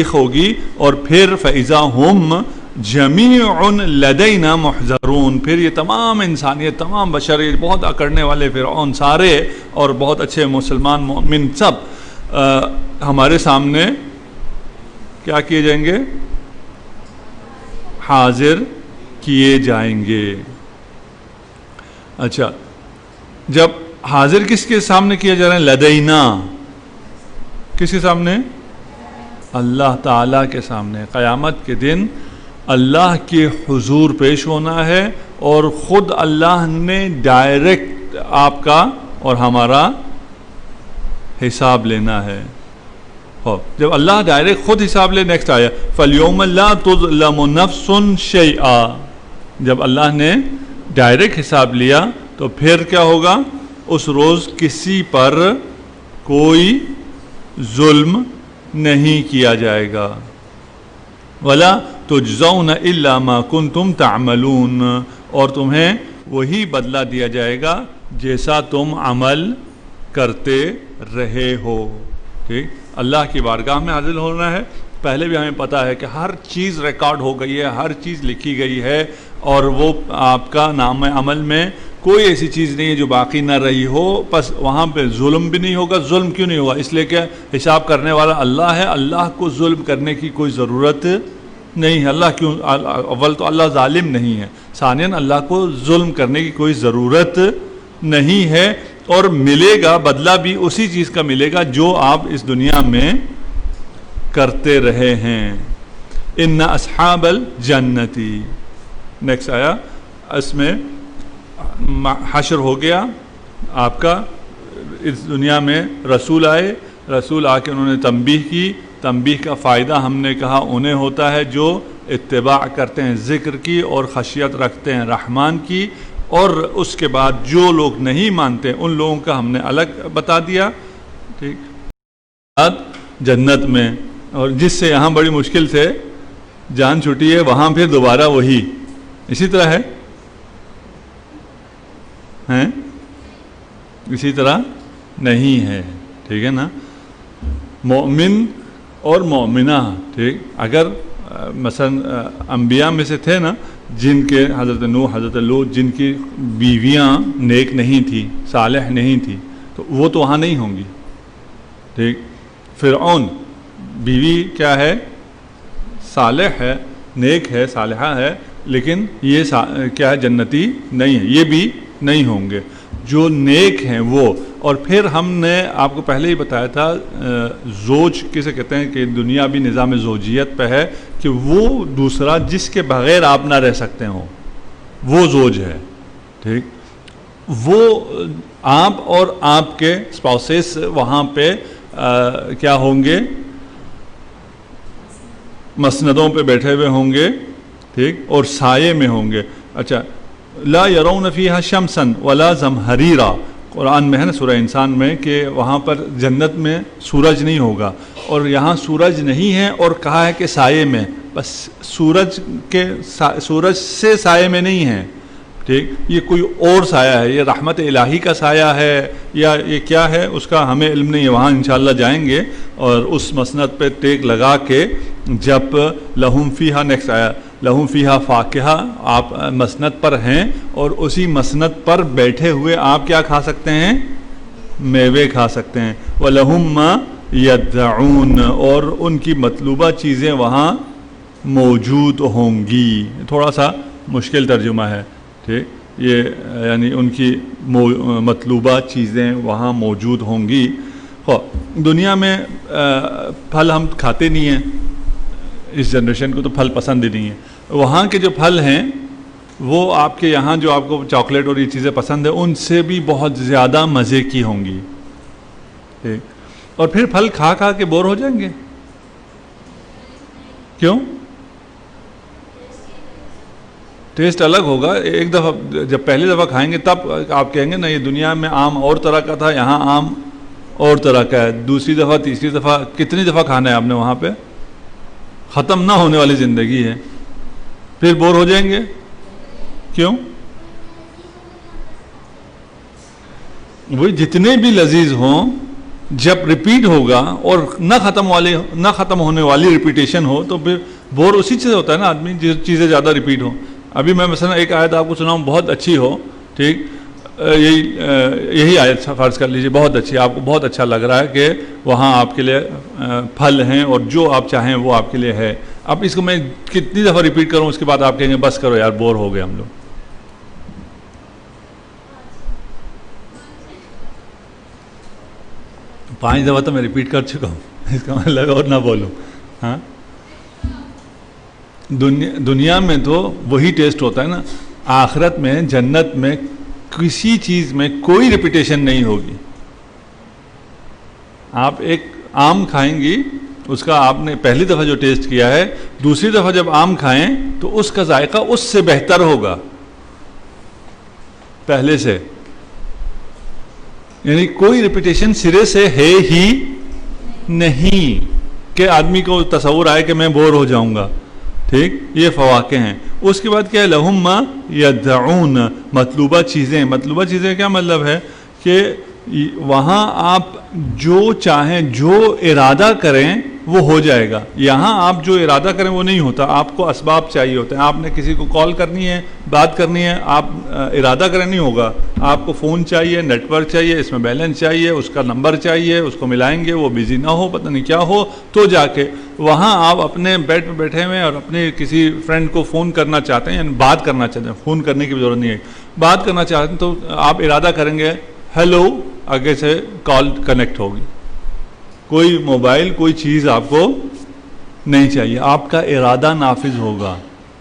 ہوگی اور پھر فَإِذَا هُمْ جَمِيعٌ لَدَيْنَا مُحْضَرُونَ، پھر یہ تمام انسانیت، تمام بشر، بہت اکڑنے والے فرعون سارے اور بہت اچھے مسلمان مومن سب ہمارے سامنے کیا کیے جائیں گے؟ حاضر کیے جائیں گے۔ اچھا، جب حاضر کس کے سامنے کیا جا رہا ہے؟ لدینا، کس کے سامنے؟ اللہ تعالیٰ کے سامنے۔ قیامت کے دن اللہ کے حضور پیش ہونا ہے اور خود اللہ نے ڈائریکٹ آپ کا اور ہمارا حساب لینا ہے۔ جب اللہ ڈائریکٹ خود حساب لے، نیکسٹ آیا فَالْيَوْمَ لَا تُظْلَمُ نَفْسٌ شَيْئًا، جب اللہ نے ڈائریکٹ حساب لیا تو پھر کیا ہوگا؟ اس روز کسی پر کوئی ظلم نہیں کیا جائے گا۔ وَلَا تُجْزَوْنَ إِلَّا مَا كُنْتُمْ تَعْمَلُونَ، اور تمہیں وہی بدلہ دیا جائے گا جیسا تم عمل کرتے رہے ہو۔ ٹھیک، اللہ کی بارگاہ میں حاضر ہونا ہے۔ پہلے بھی ہمیں پتہ ہے کہ ہر چیز ریکارڈ ہو گئی ہے، ہر چیز لکھی گئی ہے، اور وہ آپ کا نام عمل میں کوئی ایسی چیز نہیں ہے جو باقی نہ رہی ہو۔ بس وہاں پہ ظلم بھی نہیں ہوگا۔ ظلم کیوں نہیں ہوگا؟ اس لیے کہ حساب کرنے والا اللہ ہے، اللہ کو ظلم کرنے کی کوئی ضرورت نہیں ہے۔ اللہ کیوں؟ اول تو اللہ ظالم نہیں ہے، ثانیاً اللہ کو ظلم کرنے کی کوئی ضرورت نہیں ہے، اور ملے گا بدلہ بھی اسی چیز کا ملے گا جو آپ اس دنیا میں کرتے رہے ہیں۔ ان اصحاب الجنتی، نیکسٹ آیا، اس میں حشر ہو گیا آپ کا۔ اس دنیا میں رسول آئے، رسول آ کے انہوں نے تنبیہ کی، تنبیہ کا فائدہ ہم نے کہا انہیں ہوتا ہے جو اتباع کرتے ہیں ذکر کی اور خشیت رکھتے ہیں رحمان کی، اور اس کے بعد جو لوگ نہیں مانتے ان لوگوں کا ہم نے الگ بتا دیا۔ ٹھیک، جنت میں، اور جس سے یہاں بڑی مشکل سے جان چھٹی ہے وہاں پھر دوبارہ وہی اسی طرح ہے، ہیں اسی طرح نہیں ہے۔ ٹھیک ہے نا، مومن اور مومنہ، ٹھیک، اگر مثلا انبیاء میں سے تھے نا جن کے حضرت نوح، حضرت لوط، جن کی بیویاں نیک نہیں تھی، صالح نہیں تھی، تو وہ تو وہاں نہیں ہوں گی۔ ٹھیک، فرعون بیوی کیا ہے؟ صالح ہے، نیک ہے، صالحہ ہے، لیکن یہ کیا ہے؟ جنتی نہیں ہے، یہ بھی نہیں ہوں گے۔ جو نیک ہیں وہ، اور پھر ہم نے آپ کو پہلے ہی بتایا تھا زوج کسے کہتے ہیں کہ دنیا بھی نظام زوجیت پہ ہے کہ وہ دوسرا جس کے بغیر آپ نہ رہ سکتے ہوں وہ زوج ہے۔ ٹھیک، وہ آپ اور آپ کے اسپاؤسز وہاں پہ کیا ہوں گے؟ مسندوں پہ بیٹھے ہوئے ہوں گے، ٹھیک، اور سائے میں ہوں گے۔ اچھا، لا يرون فیہا شمسا ولا زمہریرا، قرآن میں ہے نا سورہ انسان میں کہ وہاں پر جنت میں سورج نہیں ہوگا، اور یہاں سورج نہیں ہے اور کہا ہے کہ سائے میں، بس سورج سے سائے میں نہیں ہے۔ ٹھیک، یہ کوئی اور سایہ ہے، یہ رحمت الہی کا سایہ ہے یا یہ کیا ہے اس کا ہمیں علم نہیں ہے۔ وہاں انشاءاللہ جائیں گے اور اس مسند پہ ٹیک لگا کے جب لہم فیہا، نیکسٹ آیا لہم فیہا فاکہہ، آپ مسند پر ہیں اور اسی مسند پر بیٹھے ہوئے آپ کیا کھا سکتے ہیں؟ میوے کھا سکتے ہیں۔ وَلَهُمْ مَا يَدَّعُونَ، اور ان کی مطلوبہ چیزیں وہاں موجود ہوں گی۔ تھوڑا سا مشکل ترجمہ ہے، ٹھیک، یہ یعنی ان کی مطلوبہ چیزیں وہاں موجود ہوں گی۔ دنیا میں پھل ہم کھاتے نہیں ہیں، اس جنریشن کو تو پھل پسند ہی نہیں ہے۔ وہاں کے جو پھل ہیں وہ آپ کے یہاں جو آپ کو چاکلیٹ اور یہ چیزیں پسند ہیں ان سے بھی بہت زیادہ مزے کی ہوں گی، ٹھیک، اور پھر پھل کھا کھا کے بور ہو جائیں گے۔ کیوں؟ ٹیسٹ الگ ہوگا۔ ایک دفعہ جب پہلی دفعہ کھائیں گے تب آپ کہیں گے نا یہ دنیا میں آم اور طرح کا تھا، یہاں آم اور طرح کا ہے۔ دوسری دفعہ، تیسری دفعہ، کتنی دفعہ کھانا ہے آپ نے وہاں پہ؟ ختم نہ ہونے والی زندگی ہے، پھر بور ہو جائیں گے۔ کیوں؟ وہی جتنے بھی لذیذ ہوں جب ریپیٹ ہوگا اور نہ ختم ہونے والی ریپیٹیشن ہو تو پھر بور اسی سے ہوتا ہے نا آدمی، جو چیزیں زیادہ ریپیٹ ہوں. ابھی میں مثلا ایک آیت آپ کو سناؤں بہت اچھی ہو، ٹھیک، یہی آیت فرض کر لیجیے بہت اچھی، آپ کو بہت اچھا لگ رہا ہے کہ وہاں آپ کے لیے پھل ہیں اور جو آپ چاہیں وہ آپ کے لیے ہے. اب اس کو میں کتنی دفعہ ریپیٹ کروں، اس کے بعد آپ کہیں گے بس کرو یار بور ہو گئے ہم لوگ. پانچ دفعہ تو میں ریپیٹ کر چکا ہوں، اس کا مطلب اور نہ بولوں. ہاں دنیا میں تو وہی ٹیسٹ ہوتا ہے نا، آخرت میں جنت میں کسی چیز میں کوئی ریپیٹیشن نہیں ہوگی. آپ ایک آم کھائیں گی، اس کا آپ نے پہلی دفعہ جو ٹیسٹ کیا ہے، دوسری دفعہ جب آم کھائیں تو اس کا ذائقہ اس سے بہتر ہوگا پہلے سے. یعنی کوئی ریپیٹیشن سرے سے ہے ہی نہیں کہ آدمی کو تصور آئے کہ میں بور ہو جاؤں گا. ٹھیک، یہ فواکہ ہیں. اس کے بعد کیا ہے، لہم ما یدعون، مطلوبہ چیزیں. مطلوبہ چیزیں کیا مطلب ہے کہ وہاں آپ جو چاہیں، جو ارادہ کریں وہ ہو جائے گا. یہاں آپ جو ارادہ کریں وہ نہیں ہوتا، آپ کو اسباب چاہیے ہوتے ہیں. آپ نے کسی کو کال کرنی ہے، بات کرنی ہے، آپ ارادہ کریں نہیں ہوگا. آپ کو فون چاہیے، نیٹ ورک چاہیے، اس میں بیلنس چاہیے، اس کا نمبر چاہیے، اس کو ملائیں گے، وہ بزی نہ ہو، پتہ نہیں کیا ہو، تو جا کے وہاں آپ اپنے بیڈ پہ بیٹھے ہوئے اور اپنے کسی فرینڈ کو فون کرنا چاہتے ہیں، یعنی بات کرنا چاہتے ہیں. فون کرنے کی ضرورت نہیں ہے، بات کرنا چاہتے ہیں تو آپ ارادہ کریں گے ہیلو، آگے سے کال کنیکٹ ہوگی. کوئی موبائل کوئی چیز آپ کو نہیں چاہیے، آپ کا ارادہ نافذ ہوگا.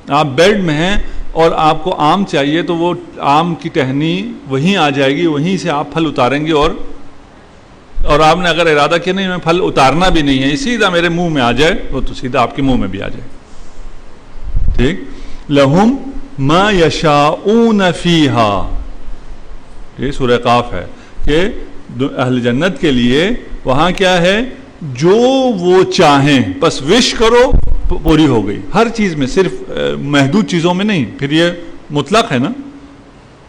آپ بیڈ میں ہیں اور آپ کو آم چاہیے تو وہ آم کی ٹہنی وہیں آ جائے گی، وہیں سے آپ پھل اتاریں گے. اور آپ نے اگر ارادہ کیا نہیں میں پھل اتارنا بھی نہیں ہے، سیدھا میرے منہ میں آ جائے وہ تو سیدھا آپ کے منہ میں بھی آ جائے. ٹھیک، لہم ما یشاؤون فیہا، یہ سورہ قاف ہے کہ اہل جنت کے لیے وہاں کیا ہے، جو وہ چاہیں بس وش کرو پوری ہو گئی. ہر چیز میں، صرف محدود چیزوں میں نہیں. پھر یہ مطلق ہے نا،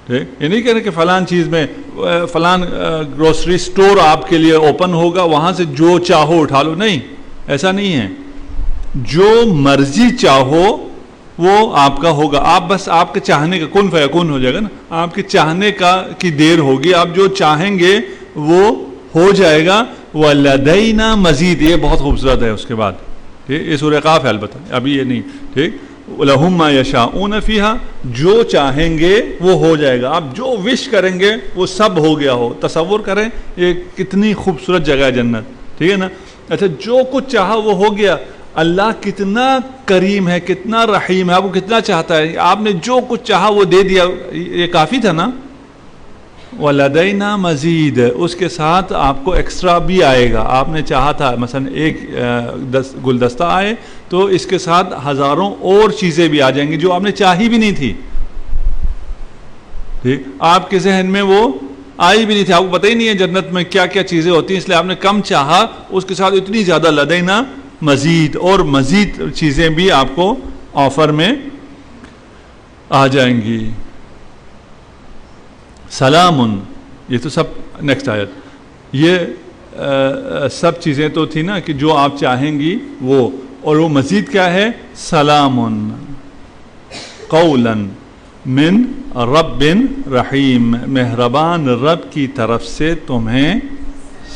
ٹھیک، یہ نہیں کہہ رہے کہ فلان چیز میں فلان گروسری سٹور آپ کے لیے اوپن ہوگا، وہاں سے جو چاہو اٹھا لو. نہیں، ایسا نہیں ہے. جو مرضی چاہو وہ آپ کا ہوگا. آپ بس آپ کے چاہنے کا کن فیکون ہو جائے گا نا، آپ کے چاہنے کی دیر ہوگی. آپ جو چاہیں گے وہ ہو جائے گا. وَلَدَيْنَا مزید، یہ بہت خوبصورت ہے. اس کے بعد یہ سورہ قاف ہے، البتہ ابھی یہ نہیں. ٹھیک، لَهُم مَا يَشَاءُونَ فِيهَا، جو چاہیں گے وہ ہو جائے گا. آپ جو وش کریں گے وہ سب ہو گیا ہو. تصور کریں یہ کتنی خوبصورت جگہ ہے جنت. ٹھیک ہے نا. اچھا، جو کچھ چاہا وہ ہو گیا. اللہ کتنا کریم ہے، کتنا رحیم ہے، آپ کو کتنا چاہتا ہے. آپ نے جو کچھ چاہا وہ دے دیا، یہ کافی تھا نا. وَلَدَيْنَا مزید، اس کے ساتھ آپ کو ایکسٹرا بھی آئے گا. آپ نے چاہا تھا مثلا ایک گلدستہ آئے تو اس کے ساتھ ہزاروں اور چیزیں بھی آ جائیں گی جو آپ نے چاہی بھی نہیں تھی. ٹھیک، آپ کے ذہن میں وہ آئی بھی نہیں تھی، آپ کو پتہ ہی نہیں ہے جنت میں کیا کیا چیزیں ہوتی ہیں، اس لیے آپ نے کم چاہا. اس کے ساتھ اتنی زیادہ لدینا مزید، اور مزید چیزیں بھی آپ کو آفر میں آ جائیں گی. سلام، یہ تو سب نیکسٹ آیت، یہ سب چیزیں تو تھی نا کہ جو آپ چاہیں گی وہ، اور وہ مزید کیا ہے، سلام قولا من رب رحیم، مہربان رب کی طرف سے تمہیں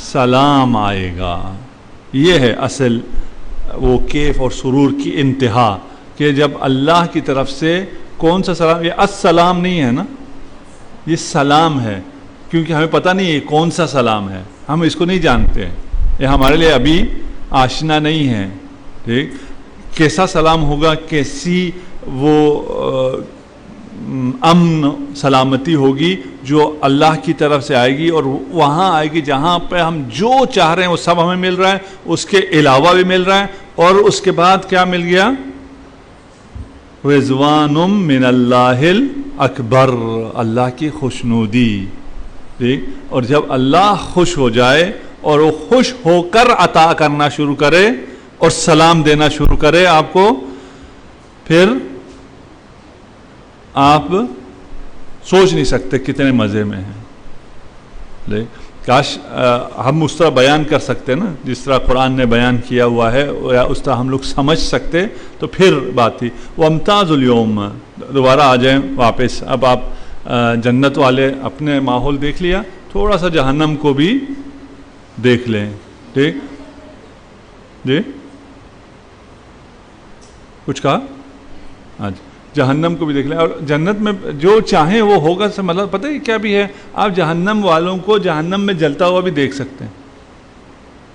سلام آئے گا. یہ ہے اصل وہ کیف اور سرور کی انتہا کہ جب اللہ کی طرف سے کون سا سلام، یہ السلام نہیں ہے نا، یہ سلام ہے. کیونکہ ہمیں پتہ نہیں ہے کون سا سلام ہے، ہم اس کو نہیں جانتے، یہ ہمارے لیے ابھی آشنا نہیں ہے. ٹھیک، کیسا سلام ہوگا، کیسی وہ امن سلامتی ہوگی جو اللہ کی طرف سے آئے گی، اور وہاں آئے گی جہاں پہ ہم جو چاہ رہے ہیں وہ سب ہمیں مل رہا ہے، اس کے علاوہ بھی مل رہا ہے. اور اس کے بعد کیا مل گیا، رضوان من اللہ اکبر، اللہ کی خوشنودی. ٹھیک، اور جب اللہ خوش ہو جائے اور وہ خوش ہو کر عطا کرنا شروع کرے اور سلام دینا شروع کرے آپ کو، پھر آپ سوچ نہیں سکتے کتنے مزے میں ہیں. کاش ہم اس طرح بیان کر سکتے نا جس طرح قرآن نے بیان کیا ہوا ہے، یا اس طرح ہم لوگ سمجھ سکتے تو پھر بات تھی۔ وامتاز الیوم، دوبارہ آ جائیں واپس۔ اب آپ جنت والے اپنے ماحول دیکھ لیا، تھوڑا سا جہنم کو بھی دیکھ لیں، ٹھیک جی؟ کچھ کہا؟ ہاں جی، جہنم کو بھی دیکھ لیں، اور جنت میں جو چاہیں وہ ہوگا۔ سے مطلب پتہ ہے کیا بھی ہے، آپ جہنم والوں کو جہنم میں جلتا ہوا بھی دیکھ سکتے ہیں،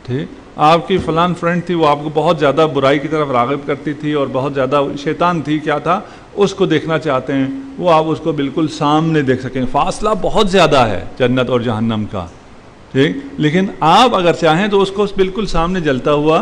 ٹھیک؟ آپ کی فلان فرینڈ تھی، وہ آپ کو بہت زیادہ برائی کی طرف راغب کرتی تھی اور بہت زیادہ شیطان تھی، کیا تھا، اس کو دیکھنا چاہتے ہیں، وہ آپ اس کو بالکل سامنے دیکھ سکیں۔ فاصلہ بہت زیادہ ہے جنت اور جہنم کا، ٹھیک؟ لیکن آپ اگر چاہیں تو اس کو بالکل سامنے جلتا ہوا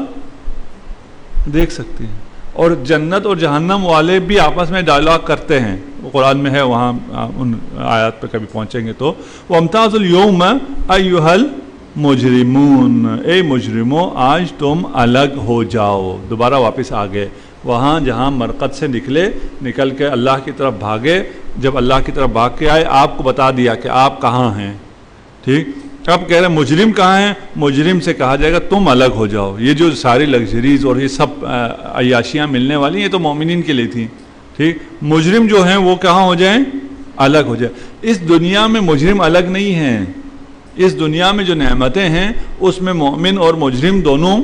دیکھ سکتے ہیں۔ اور جنت اور جہنم والے بھی آپس میں ڈائلاگ کرتے ہیں، قرآن میں ہے، وہاں ان آیات پہ کبھی پہنچیں گے تو۔ وَامْتَازُوا الْيَوْمَ أَيُّهَا الْمُجْرِمُونَ، اے مجرموں آج تم الگ ہو جاؤ۔ دوبارہ واپس آ گئے وہاں جہاں مرقد سے نکل کے اللہ کی طرف بھاگے۔ جب اللہ کی طرف بھاگ کے آئے، آپ کو بتا دیا کہ آپ کہاں ہیں، ٹھیک؟ اب کہہ رہے ہیں مجرم کہاں ہیں؟ مجرم سے کہا جائے گا تم الگ ہو جاؤ۔ یہ جو ساری لگژریز اور یہ سب عیاشیاں ملنے والی ہیں، یہ تو مومنین کے لیے تھیں، ٹھیک؟ مجرم جو ہیں وہ کہاں ہو جائیں؟ الگ ہو جائیں۔ اس دنیا میں مجرم الگ نہیں ہیں، اس دنیا میں جو نعمتیں ہیں اس میں مومن اور مجرم دونوں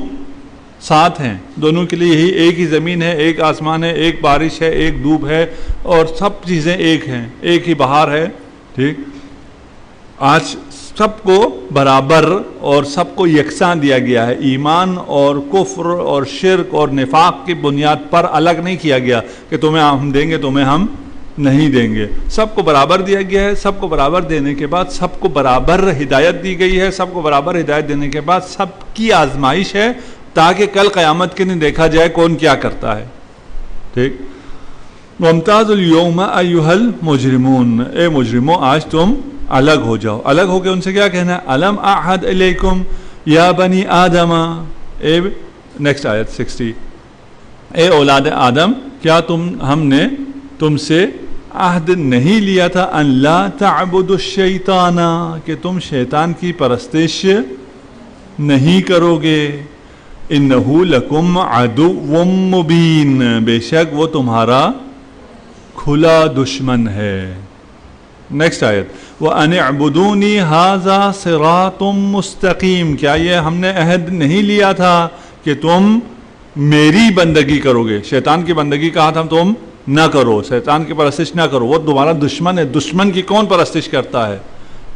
ساتھ ہیں، دونوں کے لیے یہی ایک ہی زمین ہے، ایک آسمان ہے، ایک بارش ہے، ایک دھوپ ہے، اور سب چیزیں ایک ہیں، ایک ہی بہار ہے، ٹھیک؟ آج سب کو برابر اور سب کو یکساں دیا گیا ہے۔ ایمان اور کفر اور شرک اور نفاق کی بنیاد پر الگ نہیں کیا گیا کہ تمہیں ہم دیں گے تمہیں ہم نہیں دیں گے، سب کو برابر دیا گیا ہے۔ سب کو برابر دینے کے بعد سب کو برابر ہدایت دی گئی ہے، سب کو برابر ہدایت دینے کے بعد سب کی آزمائش ہے، تاکہ کل قیامت کے دن دیکھا جائے کون کیا کرتا ہے، ٹھیک؟ وَامْتَازُوا الْيَوْمَ أَيُّهَا الْمُجْرِمُونَ، اے مجرموں آج تم الگ ہو جاؤ۔ الگ ہو کے ان سے کیا کہنا ہے؟ الم اعہد الیکم یا بنی آدم، اے نیکسٹ آیت 60، اے اولاد آدم کیا ہم نے تم سے عہد نہیں لیا تھا ان لا تعبدوا الشیطان، کہ تم شیطان کی پرستش نہیں کرو گے، انہ لکم عدو مبین، بے شک وہ تمہارا کھلا دشمن ہے۔ نیکسٹ آیت وَأَنِ اعْبُدُونِي هَذَا صِرَاطٌ مُسْتَقِيم، کیا یہ ہم نے عہد نہیں لیا تھا کہ تم میری بندگی کرو گے؟ شیطان کی بندگی کہا تھا تم نہ کرو، شیطان کی پرستش نہ کرو، وہ تمہارا دشمن ہے۔ دشمن کی کون پرستش کرتا ہے،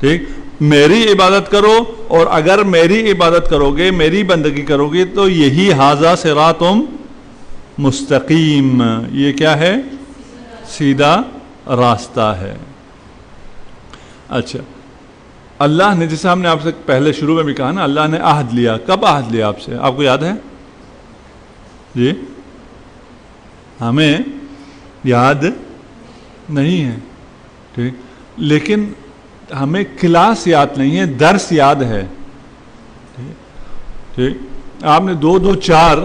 ٹھیک؟ میری عبادت کرو، اور اگر میری عبادت کرو گے، میری بندگی کرو گے تو یہی ھذا صراط مستقیم، یہ کیا ہے؟ سیدھا راستہ ہے۔ اچھا، اللہ نے، جیسے ہم نے آپ سے پہلے شروع میں بھی کہا نا، اللہ نے عہد لیا۔ کب عہد لیا آپ سے؟ آپ کو یاد ہے؟ جی ہمیں یاد نہیں ہے، ٹھیک؟ لیکن ہمیں کلاس یاد نہیں ہے، درس یاد ہے، ٹھیک؟ آپ نے 2 2 4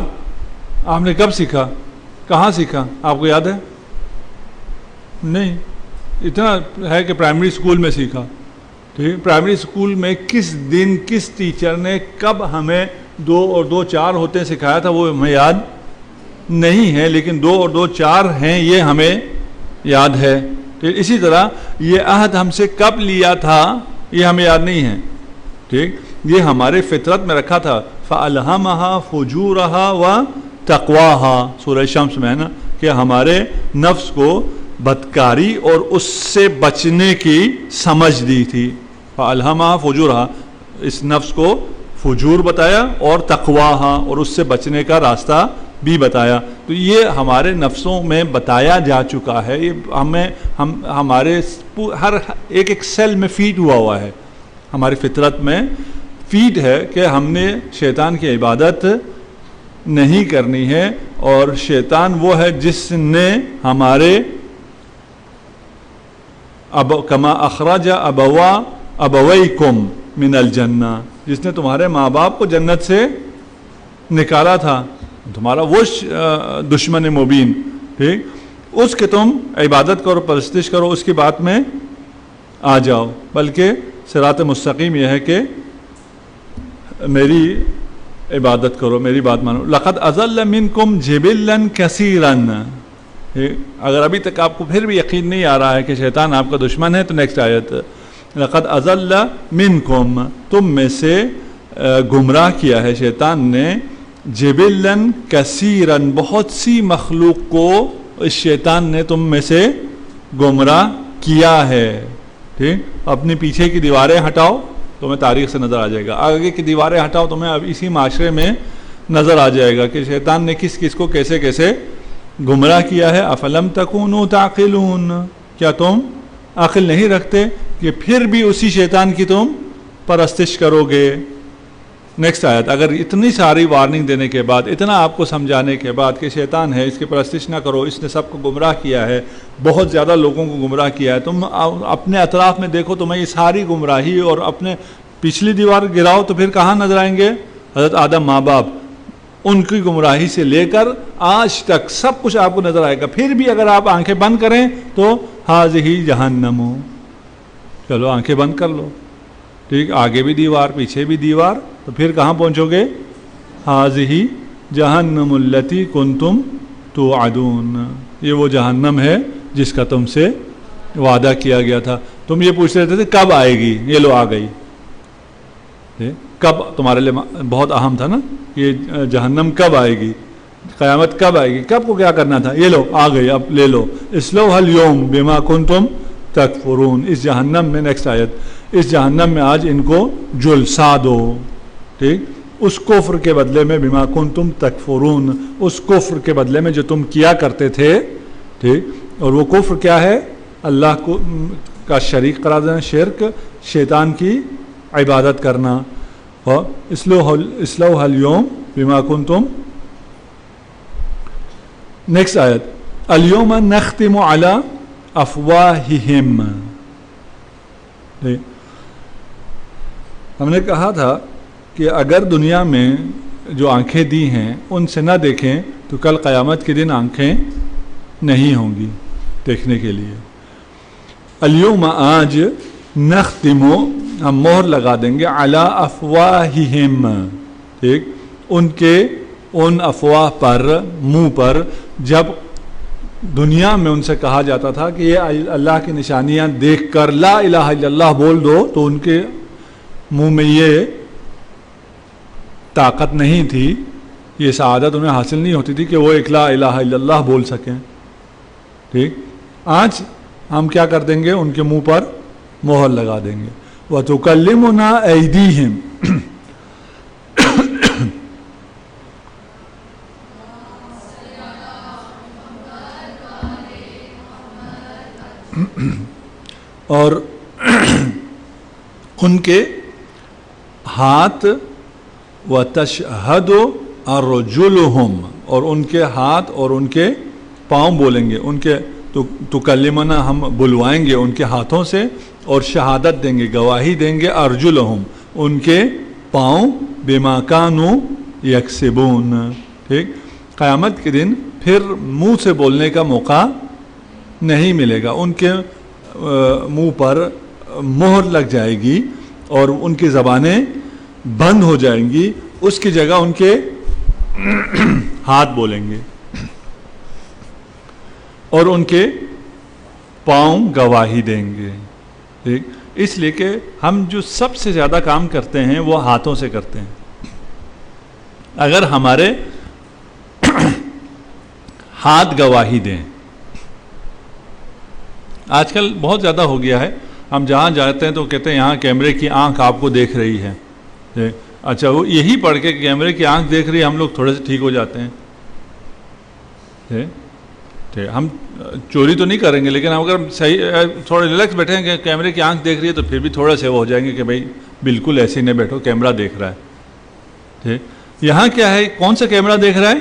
آپ نے کب سیکھا؟ کہاں سیکھا؟ آپ کو یاد ہے؟ نہیں، اتنا ہے کہ پرائمری اسکول میں سیکھا، ٹھیک؟ پرائمری اسکول میں کس دن کس ٹیچر نے کب ہمیں 2 اور 2 4 ہوتے سکھایا تھا وہ ہمیں یاد نہیں ہے، لیکن 2 اور 2 4 ہیں یہ ہمیں یاد ہے، ٹھیک؟ اسی طرح یہ عہد ہم سے کب لیا تھا یہ ہمیں یاد نہیں ہے، ٹھیک؟ یہ ہمارے فطرت میں رکھا تھا، فَأَلْهَمَهَا فُجُورَهَا وَتَقْوَاهَا، سورہ شمس میں ہے نا، کہ ہمارے نفس کو بدکاری اور اس سے بچنے کی سمجھ دی تھی۔ فَأَلْهَمَهَا فُجُورَهَا، اس نفس کو فجور بتایا، اور تقواها، اور اس سے بچنے کا راستہ بھی بتایا۔ تو یہ ہمارے نفسوں میں بتایا جا چکا ہے، یہ ہمارے ہر ایک سیل میں فیڈ ہوا ہے، ہماری فطرت میں فیڈ ہے کہ ہم نے شیطان کی عبادت نہیں کرنی ہے، اور شیطان وہ ہے جس نے ہمارے کما اخرج ابویکم من الجنہ، جس نے تمہارے ماں باپ کو جنت سے نکالا تھا، تمہارا وہ دشمن مبین، ٹھیک؟ اس کے تم عبادت کرو، پرستش کرو، اس کی بات میں آ جاؤ۔ بلکہ صراط مستقیم یہ ہے کہ میری عبادت کرو، میری بات مانو. لقد اضل منکم جبلا کثیرا. اگر ابھی تک آپ کو پھر بھی یقین نہیں آ رہا ہے کہ شیطان آپ کا دشمن ہے تو نیکسٹ آیت، لقد اضل منکم، تم میں سے گمراہ کیا ہے شیطان نے، جبلا کثیرا، بہت سی مخلوق کو اس شیطان نے تم میں سے گمراہ کیا ہے. ٹھیک، اپنے پیچھے کی دیواریں ہٹاؤ تمہیں تاریخ سے نظر آ جائے گا، آگے کی دیواریں ہٹاؤ تمہیں اب اسی معاشرے میں نظر آ جائے گا کہ شیطان نے کس کس کو کیسے کیسے گمراہ کیا ہے. افلم تکونوا تعقلون، کیا تم عقل نہیں رکھتے کہ پھر بھی اسی شیطان کی تم پرستش کرو گے. نیکسٹ آیت. اگر اتنی ساری وارننگ دینے کے بعد، اتنا آپ کو سمجھانے کے بعد کہ شیطان ہے، اس کی پرستش نہ کرو، اس نے سب کو گمراہ کیا ہے، بہت زیادہ لوگوں کو گمراہ کیا ہے، تم اپنے اطراف میں دیکھو تمہیں یہ ساری گمراہی، اور اپنے پچھلی دیوار گراؤ تو پھر کہاں نظر آئیں گے؟ حضرت آدم ماں باپ، ان کی گمراہی سے لے کر آج تک سب کچھ آپ کو نظر آئے گا. پھر بھی اگر آپ آنکھیں بند کریں تو ہذہ جہنم، چلو آنکھیں بند کر لو، ٹھیک، آگے بھی دیوار پیچھے بھی دیوار، تو پھر کہاں پہنچو گے؟ ہذہ جہنم التی کنتم توعدون، یہ وہ جہنم ہے جس کا تم سے وعدہ کیا گیا تھا. تم یہ پوچھ رہے تھے کب آئے گی، یہ لو آ گئی. کب تمہارے لیے بہت اہم تھا نا، یہ جہنم کب آئے گی، قیامت کب آئے گی، کب کو کیا کرنا تھا، یہ لو آ گئی، اب لے لو. اسلوھا اليوم بما کنتم تکفرون. اس جہنم میں، نیکسٹ آیت، اس جہنم میں آج ان کو جلسا دو. ٹھیک، اس کفر کے بدلے میں، بما کنتم تکفرون، اس کفر کے بدلے میں جو تم کیا کرتے تھے. ٹھیک، اور وہ کفر کیا ہے؟ اللہ کو کا شریک قرار دینا، شرک، شیطان کی عبادت کرنا. اسلوھا اليوم بما کنتم. نیکسٹ آیت. اليوم نختم علی افواہہم. ہم نے کہا تھا کہ اگر دنیا میں جو آنکھیں دی ہیں ان سے نہ دیکھیں تو کل قیامت کے دن آنکھیں نہیں ہوں گی دیکھنے کے لیے. اليوم، آج، نختم، ہم مہر لگا دیں گے، علی افواہہم، ٹھیک، ان افواہ پر، منہ پر. جب دنیا میں ان سے کہا جاتا تھا کہ یہ اللہ کی نشانیاں دیکھ کر لا الہ الا اللہ بول دو، تو ان کے منہ میں یہ طاقت نہیں تھی، یہ سعادت انہیں حاصل نہیں ہوتی تھی کہ وہ ایک لا الہ الا اللہ بول سکیں. ٹھیک، آج ہم کیا کر دیں گے؟ ان کے منہ پر مہر لگا دیں گے. وَتُكَلِّمُنَا أَيْدِيهِمْ. اور ان کے ہاتھ، وَتَشْهَدُ أَرْجُلُهُمْ، اور ان کے ہاتھ اور ان کے پاؤں بولیں گے. ان کے تکلمنا، ہم بلوائیں گے ان کے ہاتھوں سے، اور شہادت دیں گے، گواہی دیں گے، ارجلہم، ان کے پاؤں، بما کانوا یکسبون. ٹھیک، قیامت کے دن پھر منہ سے بولنے کا موقع نہیں ملے گا. ان کے منہ پر مہر لگ جائے گی اور ان کی زبانیں بند ہو جائیں گی، اس کی جگہ ان کے ہاتھ بولیں گے اور ان کے پاؤں گواہی دیں گے. ٹھیک، اس لیے کہ ہم جو سب سے زیادہ کام کرتے ہیں وہ ہاتھوں سے کرتے ہیں. اگر ہمارے ہاتھ گواہی دیں، آج کل بہت زیادہ ہو گیا ہے، ہم جہاں جاتے ہیں تو کہتے ہیں یہاں کیمرے کی آنکھ آپ کو دیکھ رہی ہے. اچھا، وہ یہی پڑھ کے کیمرے کی آنکھ دیکھ رہی ہے، ہم لوگ تھوڑے سے ٹھیک ہو جاتے ہیں. ہم چوری تو نہیں کریں گے، لیکن اگر صحیح تھوڑے ریلیکس بیٹھے ہیں کہ کیمرے کی آنکھ دیکھ رہی ہے تو پھر بھی تھوڑا سے وہ ہو جائیں گے کہ بھائی بالکل ایسے ہی نہیں بیٹھو، کیمرہ دیکھ رہا ہے. ٹھیک، یہاں کیا ہے؟ کون سا کیمرہ دیکھ رہا ہے؟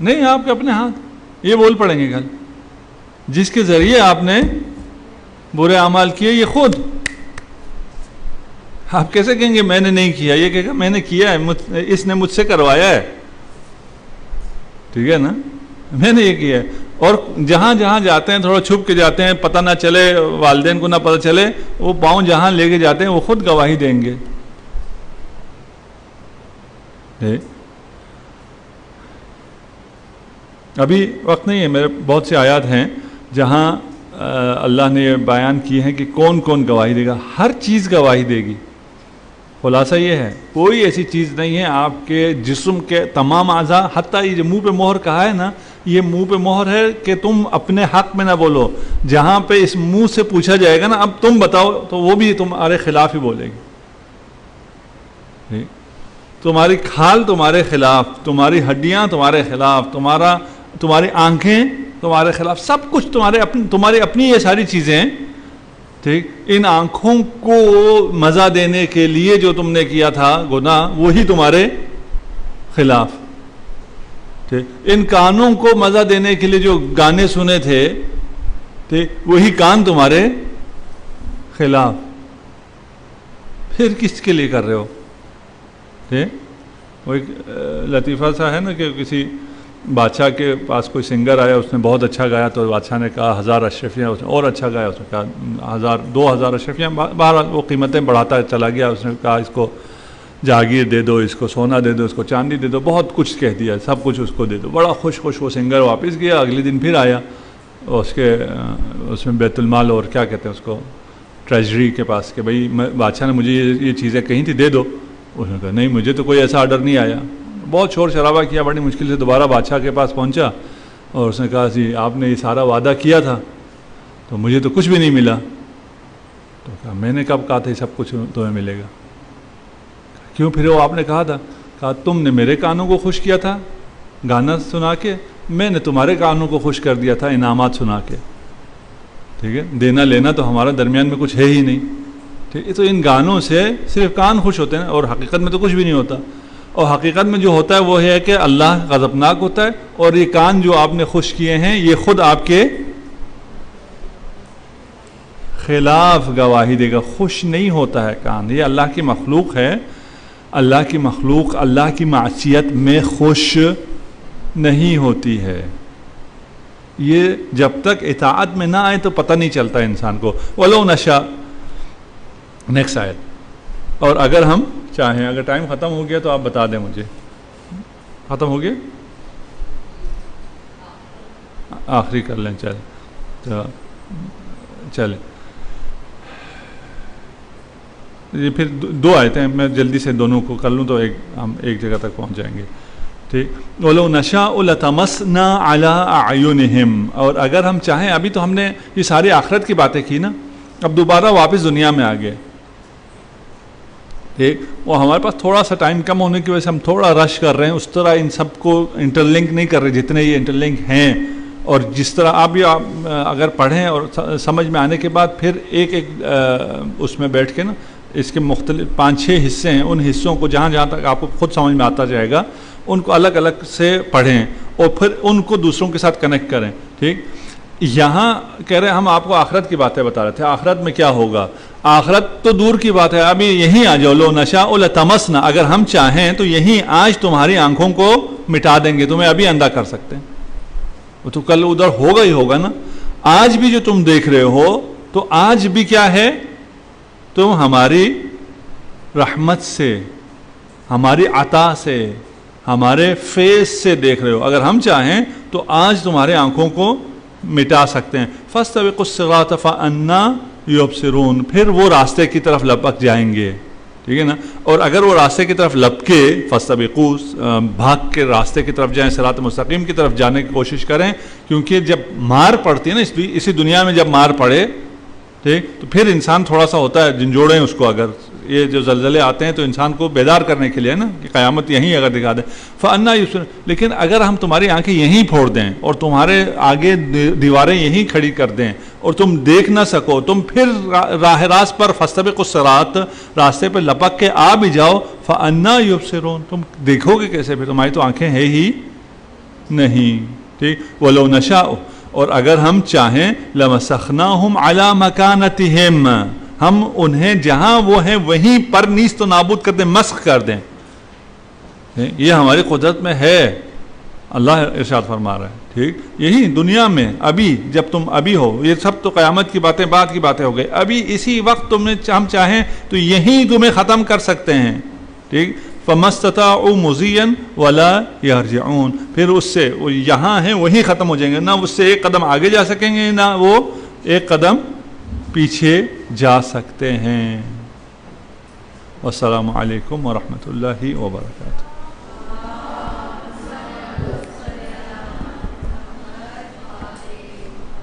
نہیں، آپ کے اپنے ہاتھ. یہ بول پڑیں گے کل، جس کے ذریعے آپ نے برے اعمال کیے، یہ خود. آپ کیسے کہیں گے میں نے نہیں کیا؟ یہ کہے گا میں نے کیا ہے، اس نے مجھ سے کروایا ہے. ٹھیک ہے نا، میں نے یہ کیا ہے. اور جہاں جہاں جاتے ہیں تھوڑا چھپ کے جاتے ہیں, پتہ نہ چلے, والدین کو نہ پتہ چلے, وہ پاؤں جہاں لے کے جاتے ہیں وہ خود گواہی دیں گے. ابھی وقت نہیں ہے, میرے بہت سے آیات ہیں جہاں اللہ نے یہ بیان کی ہیں کہ کون کون گواہی دے گا. ہر چیز گواہی دے گی. خلاصہ یہ ہے کوئی ایسی چیز نہیں ہے آپ کے جسم کے تمام اعضاء, حتیٰ یہ جو منہ پہ مہر کہا ہے نا, یہ منہ پہ مہر ہے کہ تم اپنے حق میں نہ بولو. جہاں پہ اس منہ سے پوچھا جائے گا نا اب تم بتاؤ, تو وہ بھی تمہارے خلاف ہی بولے گی. تمہاری کھال تمہارے خلاف, تمہاری ہڈیاں تمہارے خلاف, تمہاری آنکھیں تمہارے خلاف, سب کچھ تمہاری اپنی یہ ساری چیزیں ہیں. ٹھیک, ان آنکھوں کو مزہ دینے کے لیے جو تم نے کیا تھا گناہ, وہی تمہارے خلاف. ٹھیک, ان کانوں کو مزہ دینے کے لیے جو گانے سنے تھے, ٹھیک, وہی کان تمہارے خلاف. پھر کس کے لیے کر رہے ہو؟ ٹھیک, وہ ایک لطیفہ سا ہے نا کہ کسی بادشاہ کے پاس کوئی سنگر آیا, اس نے بہت اچھا گایا, تو بادشاہ نے کہا 1000 اشرفیاں, اس نے اور اچھا گایا, اس نے کہا 2000 اشرفیاں. بہرحال وہ قیمتیں بڑھاتا چلا گیا. اس نے کہا اس کو جاگیر دے دو, اس کو سونا دے دو, اس کو چاندی دے دو, بہت کچھ کہہ دیا, سب کچھ اس کو دے دو. بڑا خوش وہ سنگر واپس گیا. اگلے دن پھر آیا, اس میں بیت المال اور کیا کہتے ہیں اس کو, ٹریجری کے پاس, کہ بھائی بادشاہ نے مجھے یہ چیزیں کہیں تھی, دے دو. اس نے کہا نہیں, مجھے تو کوئی ایسا آرڈر نہیں آیا. بہت شور شرابہ کیا, بڑی مشکل سے دوبارہ بادشاہ کے پاس پہنچا, اور اس نے کہا جی آپ نے یہ سارا وعدہ کیا تھا تو مجھے تو کچھ بھی نہیں ملا. تو کہا میں نے کب کہا تھا یہ سب کچھ تمہیں ملے گا؟ کیوں پھر وہ آپ نے کہا تھا؟ کہا تم نے میرے کانوں کو خوش کیا تھا گانا سنا کے, میں نے تمہارے کانوں کو خوش کر دیا تھا انعامات سنا کے. ٹھیک ہے, دینا لینا تو ہمارا درمیان میں کچھ ہے ہی نہیں. ٹھیک ہے, تو ان گانوں سے صرف کان خوش ہوتے ہیں, اور حقیقت میں تو کچھ بھی نہیں ہوتا. اور حقیقت میں جو ہوتا ہے وہ ہے کہ اللہ غضبناک ہوتا ہے, اور یہ کان جو آپ نے خوش کیے ہیں یہ خود آپ کے خلاف گواہی دے گا. خوش نہیں ہوتا ہے کان, یہ اللہ کی مخلوق ہے. اللہ کی مخلوق اللہ کی معصیت میں خوش نہیں ہوتی ہے. یہ جب تک اطاعت میں نہ آئے تو پتہ نہیں چلتا انسان کو. ولو نشاء, نیکسٹ آیت. اور اگر ہم چاہیں, اگر ٹائم ختم ہو گیا تو آپ بتا دیں مجھے. ختم ہو گیا, آخری کر لیں. چلیں یہ پھر 2 آیتیں میں جلدی سے دونوں کو کر لوں تو ہم ایک جگہ تک پہنچ جائیں گے. ٹھیک, وَلَوْ نَشَاءُ لَطَمَسْنَا عَلَىٰ أَعْيُنِهِمْ. اور اگر ہم چاہیں, ابھی تو ہم نے یہ ساری آخرت کی باتیں کی نا, اب دوبارہ واپس دنیا میں آ گئے. ٹھیک, وہ ہمارے پاس تھوڑا سا ٹائم کم ہونے کی وجہ سے ہم تھوڑا رش کر رہے ہیں, اس طرح ان سب کو انٹر لنک نہیں کر رہے جتنے یہ انٹر لنک ہیں. اور جس طرح آپ اگر پڑھیں اور سمجھ میں آنے کے بعد پھر ایک اس میں بیٹھ کے نا, اس کے مختلف 5-6 حصے ہیں, ان حصوں کو جہاں جہاں تک آپ کو خود سمجھ میں آتا جائے گا ان کو الگ الگ سے پڑھیں, اور پھر ان کو دوسروں کے ساتھ کنیکٹ کریں. ٹھیک, یہاں کہہ رہے ہیں ہم آپ کو آخرت کی باتیں بتا رہے تھے, آخرت میں کیا ہوگا. آخرت تو دور کی بات ہے, ابھی یہیں آ جاؤ. لو نشاء لطمسنا, اگر ہم چاہیں تو یہیں آج تمہاری آنکھوں کو مٹا دیں گے, تمہیں ابھی اندھا کر سکتے ہیں. وہ تو کل ادھر ہوگا ہی ہوگا نا. آج بھی جو تم دیکھ رہے ہو تو آج بھی کیا ہے, تم ہماری رحمت سے, ہماری عطا سے, ہمارے فیس سے دیکھ رہے ہو. اگر ہم چاہیں تو آج تمہارے آنکھوں کو مٹا سکتے ہیں. فاستبقوا الصراط فأنى يبصرون, پھر وہ راستے کی طرف لپک جائیں گے. ٹھیک ہے نا. اور اگر وہ راستے کی طرف لپکے, فاستبقوا, بھاگ کے راستے کی طرف جائیں, صراط مستقیم کی طرف جانے کی کوشش کریں, کیونکہ جب مار پڑتی ہے نا اسی دنیا میں, جب مار پڑے ٹھیک, تو پھر انسان تھوڑا سا ہوتا ہے جھنجھوڑیں اس کو. اگر یہ جو زلزلے آتے ہیں تو انسان کو بیدار کرنے کے لیے نا, کہ قیامت یہیں اگر دکھا دیں. فأنا یبصرون, لیکن اگر ہم تمہاری آنکھیں یہیں پھوڑ دیں اور تمہارے آگے دیواریں یہیں کھڑی کر دیں اور تم دیکھ نہ سکو, تم پھر راہ راست پر فاستبقوا الصراط, راستے پہ لپک کے آ بھی جاؤ, فأنا یبصرون, تم دیکھو گے کیسے, پھر تمہاری تو آنکھیں ہے ہی نہیں. ٹھیک, وَلَوْ نَشَاءُ, اور اگر ہم چاہیں لَمَسَخْنَاهُمْ عَلَىٰ مَكَانَتِهِمْ, ہم انہیں جہاں وہ ہیں وہیں پر نیست و نابود کر دیں, مسخ کر دیں. یہ ہماری قدرت میں ہے. اللہ ارشاد فرما رہا ہے، ٹھیک، یہی دنیا میں ابھی جب تم ابھی ہو، یہ سب تو قیامت کی باتیں بعد کی باتیں ہو گئی، ابھی اسی وقت تم نے ہم چاہیں تو یہیں تمہیں ختم کر سکتے ہیں، ٹھیک، فَمَسْتَطَاعُوا مُضِيًّا وَلَا يَرْجِعُونَ، پھر اس سے وہ یہاں ہیں وہیں ختم ہو جائیں گے، نہ اس سے ایک قدم آگے جا سکیں گے نہ وہ ایک قدم پیچھے جا سکتے ہیں۔ والسلام علیکم ورحمۃ اللہ وبرکاتہ۔